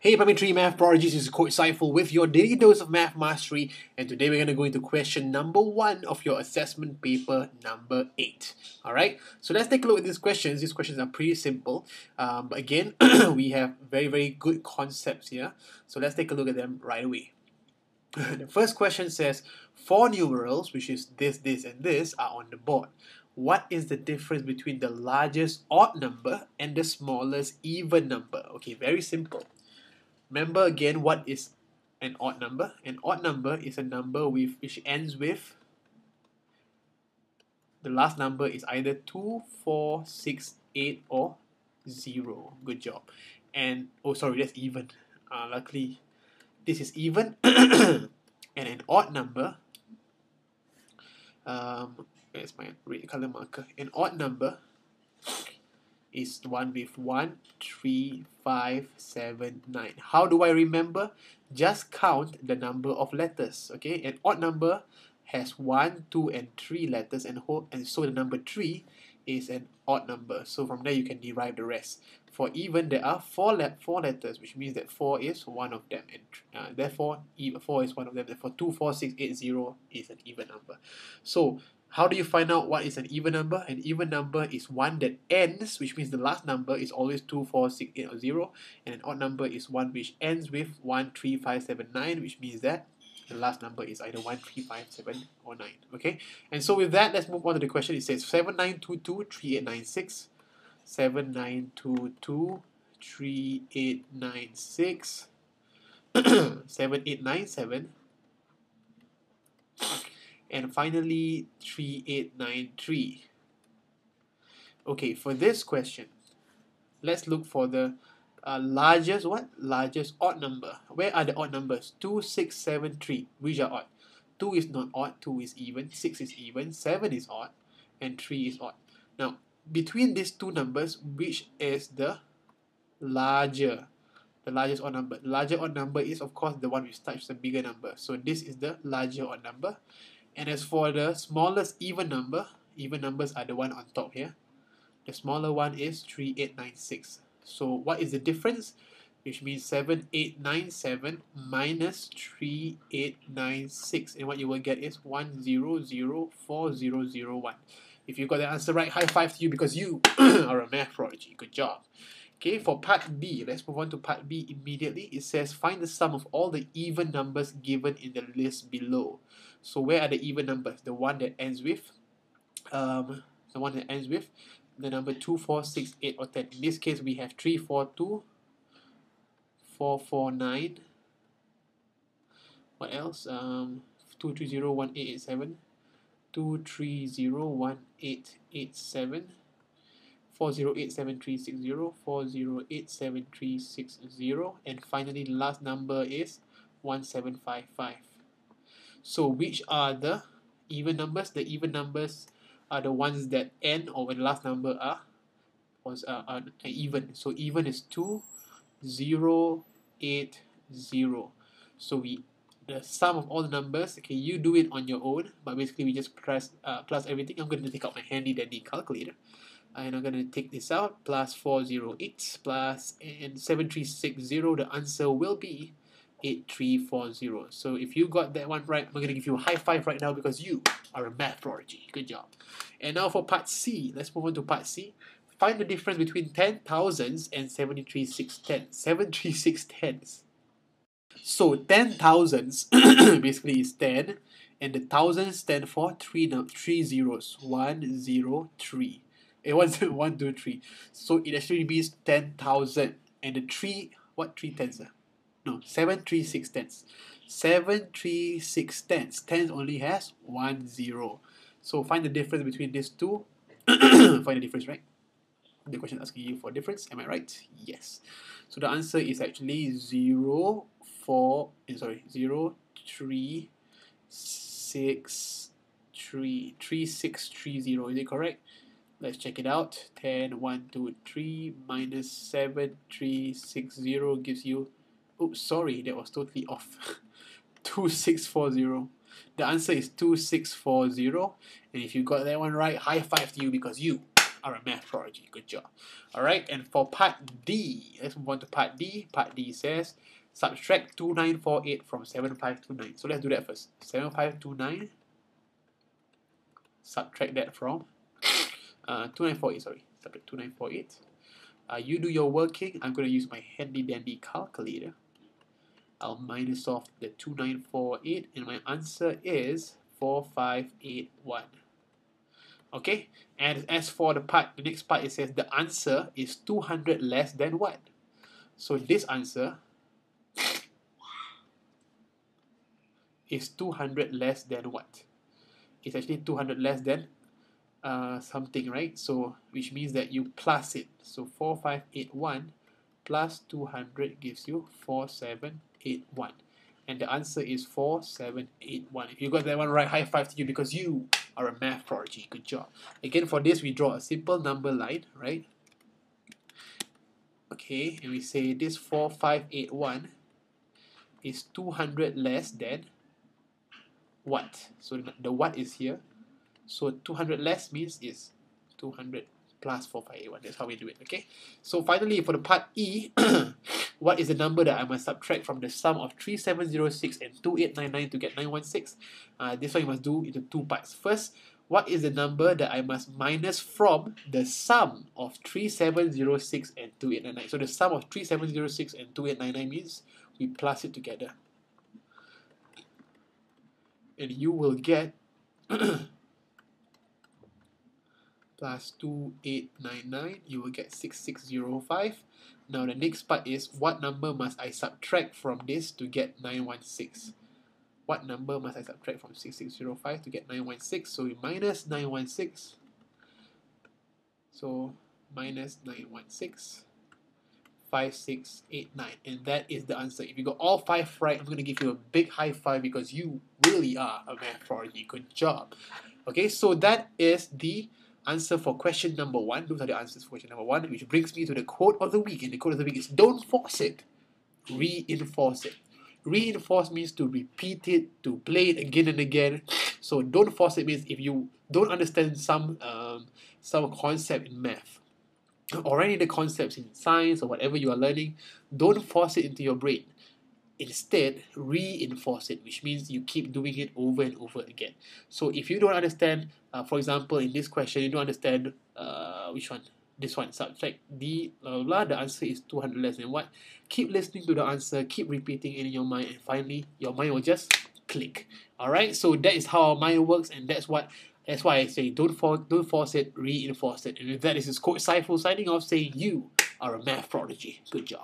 Hey, Primary 3 Math Prodigies, this is Coach Saiful with your daily dose of math mastery, and today we're going to go into question number 1 of your assessment paper number 8. Alright, so let's take a look at these questions. These questions are pretty simple, but again, we have very good concepts here, so let's take a look at them right away. The first question says, 4 numerals, which is this, and this, are on the board. What is the difference between the largest odd number and the smallest even number? Okay, very simple. Remember again, what is an odd number? An odd number is a number which ends with, the last number is either 2, 4, 6, 8, or 0. Good job. And, oh sorry, that's even. Luckily, this is even. And an odd number, where's my red color marker? An odd number is one with 1, 3, 5, 7, 9. How do I remember? Just count the number of letters. Okay, an odd number has 1, 2, and 3 letters, and so the number 3 is an odd number. So from there you can derive the rest. For even, there are 4 letters, which means that 4 is one of them, and therefore 4 is one of them. Therefore 2, 4, 6, 8, 0 is an even number. So how do you find out what is an even number? An even number is one that ends, which means the last number is always 2, 4, 6, 8, or 0. And an odd number is one which ends with 1, 3, 5, 7, 9, which means that the last number is either 1, 3, 5, 7, or 9. Okay? And so with that, let's move on to the question. It says 7922 3896. 7922 3896. 7897. And finally 3893. Okay, for this question, let's look for the largest odd number. Where are the odd numbers? 2, 6, 7, 3. Which are odd? 2 is not odd, 2 is even, 6 is even, 7 is odd, and 3 is odd. Now, between these two numbers, which is the largest odd number? The larger odd number is, of course, the one which touches the bigger number. So this is the larger odd number. And as for the smallest even number, even numbers are the one on top here. The smaller one is 3896. So what is the difference? Which means 7897 minus 3896. And what you will get is 1004001. If you got the answer right, high five to you because you are a math prodigy. Good job. Okay, for part B, let's move on to part B immediately. It says, find the sum of all the even numbers given in the list below. So where are the even numbers? The one that ends with, the number 2, 4, 6, 8, or 10. In this case, we have 3, 4, 2, 4, 4, 9. What else? 2, 3, 0, 1, 8, 8, 7. 2, 3, 0, 1, 8, 8, 7. 408730, 408730, and finally the last number is 1755. So which are the even numbers? The even numbers are the ones that end or when the last number are even. So even is 2, 0, 8, 0. So the sum of all the numbers, okay, you do it on your own, but basically we just plus everything. I'm going to take out my handy dandy calculator. And I'm going to take this out, plus 408 plus and 7360, the answer will be 8340. So if you got that one right, I'm going to give you a high five right now because you are a math prodigy. Good job. And now for part C, let's move on to part C. Find the difference between 10 thousands and 736 tenths. So 10 thousands basically is 10, and the thousands stand for three zeros. 103. 1, 2, 3. So it actually means 10,000. And the 3, what 3 tenths? No, 736 tenths. 736 tenths. Tenths only has 1 0. So find the difference between these two. Find the difference, right? The question is asking you for difference. Am I right? Yes. So the answer is actually 0, 3, 6, 3, 3630. Is it correct? Let's check it out. 10, 1, 2, 3 minus 7, 3, 6, 0 gives you, oops, sorry, that was totally off. 2640. The answer is 2640. And if you got that one right, high five to you because you are a math prodigy. Good job. Alright, and for part D, let's move on to part D. Part D says subtract 2948 from 7529. So let's do that first. 7529, subtract that from 2948, sorry. Subtract 2948. You do your working. I'm going to use my handy dandy calculator. I'll minus off the 2948, and my answer is 4581. Okay, and as for the next part, it says the answer is 200 less than what? So this answer is 200 less than what? It's actually 200 less than something, right? So which means that you plus it. So 4581 plus 200 gives you 4781. And the answer is 4781. If you got that one right, high five to you, because you are a math prodigy. Good job. Again, for this, we draw a simple number line, right? Okay, and we say this 4581 is 200 less than what? So the what is here. So 200 less means is 200 plus 4581. That's how we do it, okay? So finally, for the part E, what is the number that I must subtract from the sum of 3706 and 2899 to get 916? This one you must do into two parts. First, what is the number that I must minus from the sum of 3706 and 2899? So the sum of 3706 and 2899 means we plus it together. And you will get plus 2899, you will get 6605. Now the next part is, what number must I subtract from this to get 916? What number must I subtract from 6605 to get 916? So we minus 916. So minus 916, 5689. And that is the answer. If you got all 5 right, I'm going to give you a big high five because you really are a math prodigy. Good job. Okay, so that is the answer for question number 1. Those are the answers for question number 1, which brings me to the quote of the week. And the quote of the week is, don't force it, reinforce it. Reinforce means to repeat it, to play it again and again. So don't force it means if you don't understand some concept in math, or any of the concepts in science or whatever you are learning, don't force it into your brain. Instead, reinforce it, which means you keep doing it over and over again. So if you don't understand, for example, in this question, you don't understand which one? This one, subtract D, blah, blah, blah. The answer is 200 less than what? Keep listening to the answer, keep repeating it in your mind, and finally, your mind will just click. Alright, so that is how our mind works, and that's why I say don't force it, reinforce it. And with that, this is Coach Saiful signing off, saying you are a math prodigy. Good job.